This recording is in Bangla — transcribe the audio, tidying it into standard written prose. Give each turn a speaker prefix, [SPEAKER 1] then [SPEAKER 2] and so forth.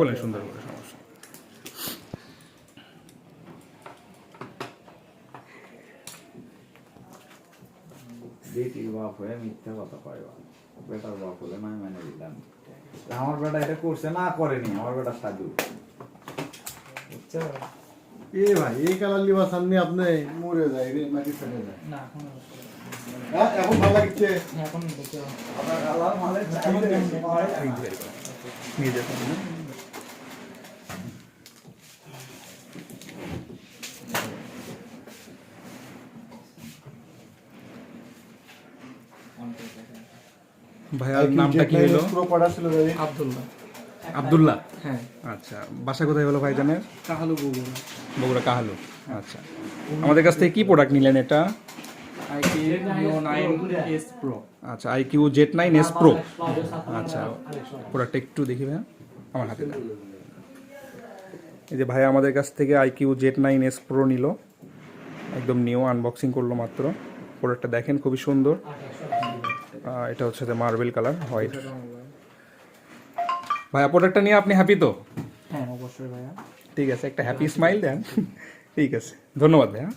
[SPEAKER 1] বলেন সুন্দর করে, সমস্যা
[SPEAKER 2] বেটির বাপ হয়ে মিথ্যা কথা কয়, বেটার বাপ হলে নয় মেনে দিলাম। আমার বেটা এটা করছে না করেনি, আমার বেটা সাধু। বুঝছো?
[SPEAKER 3] এ ভাই এই কালার লিবা সামনে আপনি মরে যায় রে, মাটি ফেলে যায়।
[SPEAKER 4] না এখন
[SPEAKER 3] হ্যাঁ এখন ভালো লাগছে।
[SPEAKER 4] এখন দেখতে
[SPEAKER 2] আমার কালার মালে চাইলে
[SPEAKER 1] নিয়ে যেতে ভাইয়ার নামটা কি হলো?
[SPEAKER 3] পুরো পড়া ছিল ভাই।
[SPEAKER 4] আব্দুল্লাহ।
[SPEAKER 1] আব্দুল্লাহ।
[SPEAKER 4] হ্যাঁ,
[SPEAKER 1] আচ্ছা, বাসা কোথায় হলো ভাইজানের?
[SPEAKER 4] কাহালু বগুড়া।
[SPEAKER 1] বগুড়া কাহালু। আচ্ছা, আমাদের কাছ থেকে কি প্রোডাক্ট নিলেন এটা?
[SPEAKER 4] IT Neo 9S Pro।
[SPEAKER 1] আচ্ছা, আইকিউ Z9S Pro। আচ্ছা, প্রোডাক্টটা একটু দেখি ভাইয়া, আমার হাতে দেন। এই যে ভাই আমাদের কাছ থেকে আইকিউ Z9S Pro নিল, একদম নিউ, আনবক্সিং করলো মাত্র। প্রোডাক্টটা দেখেন, খুবই সুন্দর। এটা হচ্ছে যে মার্বেল কালার, হোয়াইট। ভাইয়া প্রোডাক্টটা নিয়ে আপনি হ্যাপি তো?
[SPEAKER 4] হ্যাঁ অবশ্যই ভাইয়া।
[SPEAKER 1] ঠিক আছে, একটা হ্যাপি স্মাইল দেন। ঠিক আছে, ধন্যবাদ ভাইয়া।